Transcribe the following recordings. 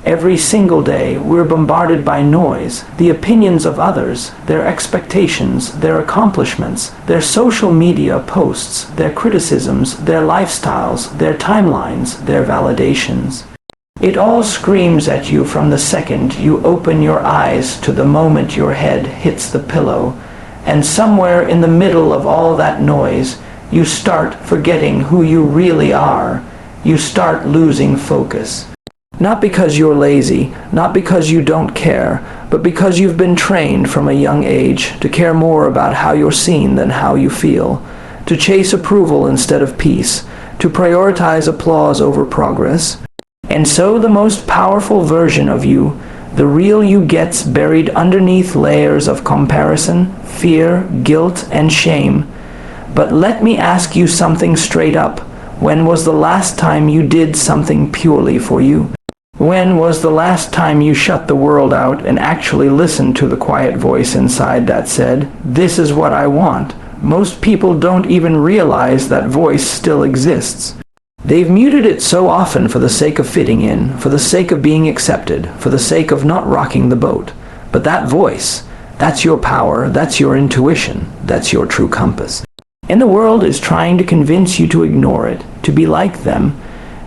Every single day, we're bombarded by noise, the opinions of others, their expectations, their accomplishments, their social media posts, their criticisms, their lifestyles, their timelines, their validations. It all screams at you from the second you open your eyes to the moment your head hits the pillow, and somewhere in the middle of all that noise, you start forgetting who you really are. You start losing focus. Not because you're lazy, not because you don't care, but because you've been trained from a young age to care more about how you're seen than how you feel, to chase approval instead of peace, to prioritize applause over progress. And so the most powerful version of you, the real you, gets buried underneath layers of comparison, fear, guilt, and shame. But let me ask you something straight up. When was the last time you did something purely for you? When was the last time you shut the world out and actually listened to the quiet voice inside that said, "This is what I want"? Most people don't even realize that voice still exists. They've muted it so often for the sake of fitting in, for the sake of being accepted, for the sake of not rocking the boat. But that voice, that's your power, that's your intuition, that's your true compass. And the world is trying to convince you to ignore it, to be like them,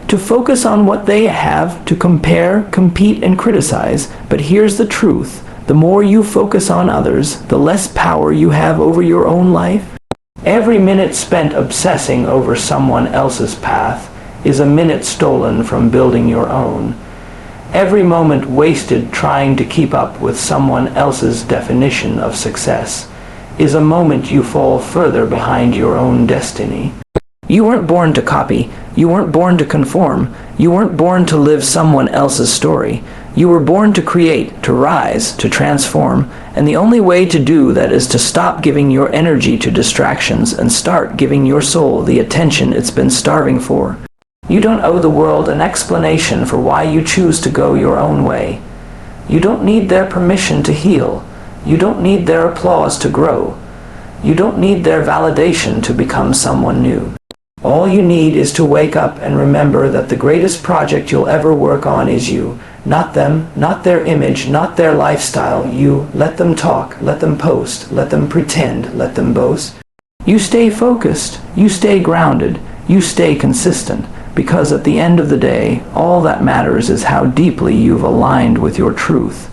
to focus on what they have, to compare, compete, and criticize. But here's the truth. The more you focus on others, the less power you have over your own life. Every minute spent obsessing over someone else's path is a minute stolen from building your own. Every moment wasted trying to keep up with someone else's definition of success is a moment you fall further behind your own destiny. You weren't born to copy. You weren't born to conform. You weren't born to live someone else's story. You were born to create, to rise, to transform, and the only way to do that is to stop giving your energy to distractions and start giving your soul the attention it's been starving for. You don't owe the world an explanation for why you choose to go your own way. You don't need their permission to heal. You don't need their applause to grow. You don't need their validation to become someone new. All you need is to wake up and remember that the greatest project you'll ever work on is you. Not them, not their image, not their lifestyle. You. Let them talk, let them post, let them pretend, let them boast. You stay focused, you stay grounded, you stay consistent, because at the end of the day, all that matters is how deeply you've aligned with your truth.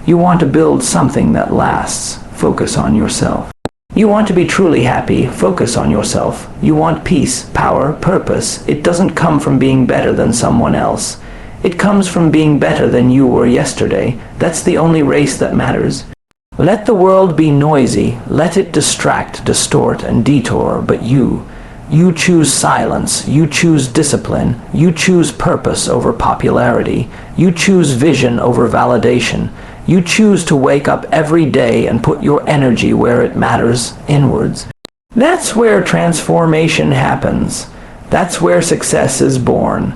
You want to build something that lasts. Focus on yourself. You want to be truly happy. Focus on yourself. You want peace, power, purpose. It doesn't come from being better than someone else. It comes from being better than you were yesterday. That's the only race that matters. Let the world be noisy. Let it distract, distort, and detour. But you choose silence. You choose discipline. You choose purpose over popularity. You choose vision over validation. You choose to wake up every day and put your energy where it matters, inwards. That's where transformation happens. That's where success is born.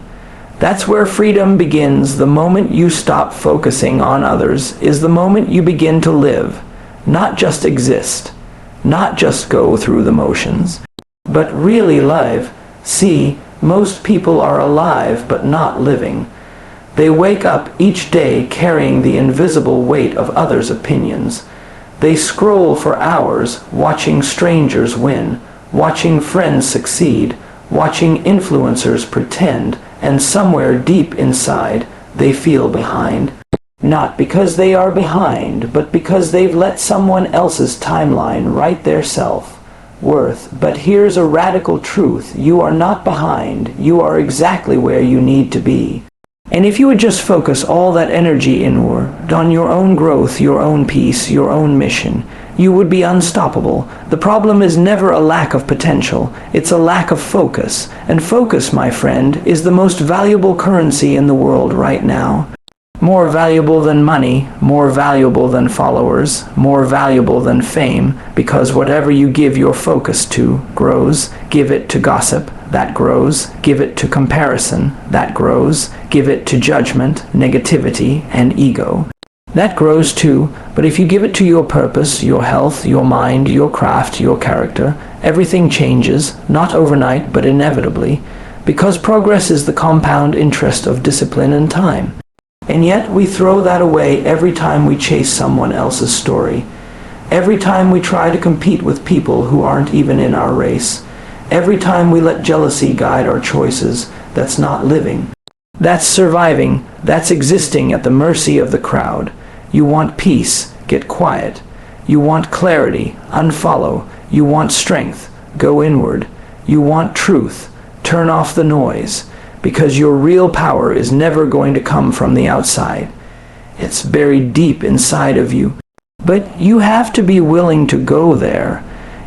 That's where freedom begins. The moment you stop focusing on others is the moment you begin to live, not just exist, not just go through the motions, but really live. See, most people are alive but not living. They wake up each day carrying the invisible weight of others' opinions. They scroll for hours, watching strangers win, watching friends succeed, watching influencers pretend, and somewhere deep inside, they feel behind. Not because they are behind, but because they've let someone else's timeline write their self-worth. But here's a radical truth. You are not behind. You are exactly where you need to be. And if you would just focus all that energy inward, on your own growth, your own peace, your own mission, you would be unstoppable. The problem is never a lack of potential, it's a lack of focus. And focus, my friend, is the most valuable currency in the world right now. More valuable than money, more valuable than followers, more valuable than fame, because whatever you give your focus to grows. Give it to gossip, that grows. Give it to comparison, that grows. Give it to judgment, negativity, and ego. That grows too, but if you give it to your purpose, your health, your mind, your craft, your character, everything changes, not overnight, but inevitably, because progress is the compound interest of discipline and time. And yet we throw that away every time we chase someone else's story. Every time we try to compete with people who aren't even in our race. Every time we let jealousy guide our choices. That's not living. That's surviving. That's existing at the mercy of the crowd. You want peace, get quiet. You want clarity, unfollow. You want strength, go inward. You want truth, turn off the noise. Because your real power is never going to come from the outside. It's buried deep inside of you. But you have to be willing to go there.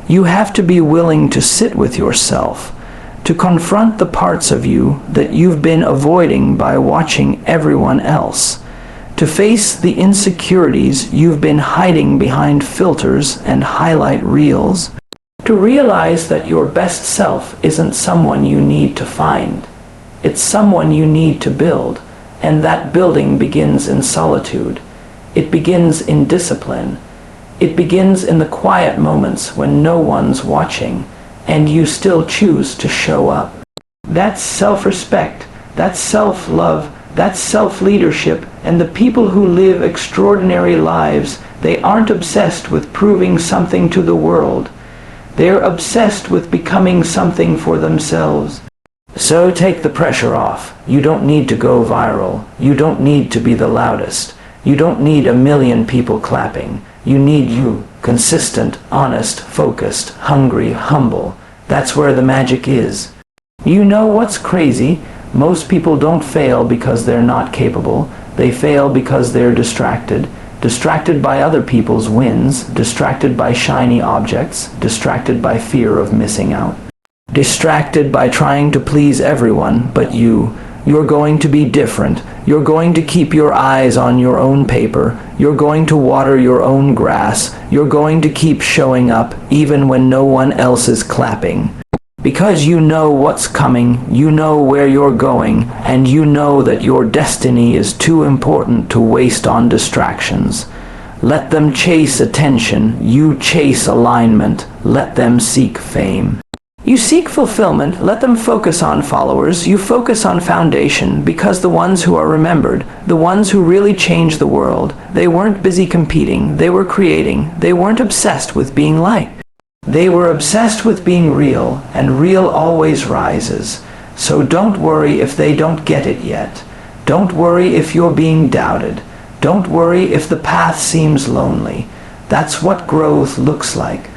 You have to be willing to sit with yourself, to confront the parts of you that you've been avoiding by watching everyone else, to face the insecurities you've been hiding behind filters and highlight reels, to realize that your best self isn't someone you need to find. It's someone you need to build, and that building begins in solitude. It begins in discipline. It begins in the quiet moments when no one's watching, and you still choose to show up. That's self-respect, that's self-love, that's self-leadership, and the people who live extraordinary lives, they aren't obsessed with proving something to the world. They're obsessed with becoming something for themselves. So take the pressure off. You don't need to go viral. You don't need to be the loudest. You don't need 1 million people clapping. You need you, consistent, honest, focused, hungry, humble. That's where the magic is. You know what's crazy? Most people don't fail because they're not capable. They fail because they're distracted. Distracted by other people's wins. Distracted by shiny objects. Distracted by fear of missing out. Distracted by trying to please everyone but you. You're going to be different. You're going to keep your eyes on your own paper. You're going to water your own grass. You're going to keep showing up even when no one else is clapping. Because you know what's coming, you know where you're going, and you know that your destiny is too important to waste on distractions. Let them chase attention. You chase alignment. Let them seek fame. You seek fulfillment, let them focus on followers. You focus on foundation, because the ones who are remembered, the ones who really change the world, they weren't busy competing, they were creating. They weren't obsessed with being liked. They were obsessed with being real, and real always rises. So don't worry if they don't get it yet. Don't worry if you're being doubted. Don't worry if the path seems lonely. That's what growth looks like.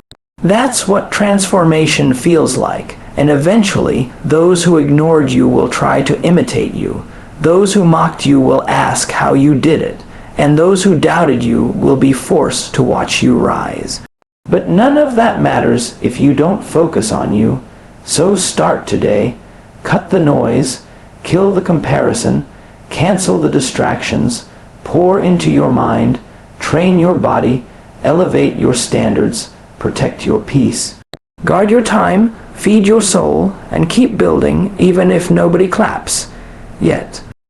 That's what transformation feels like, and eventually those who ignored you will try to imitate you. Those who mocked you will ask how you did it, and those who doubted you will be forced to watch you rise. But none of that matters if you don't focus on you. So start today. Cut the noise, kill the comparison, cancel the distractions, pour into your mind, train your body, elevate your standards, protect your peace. Guard your time, feed your soul, and keep building even if nobody claps. Yet.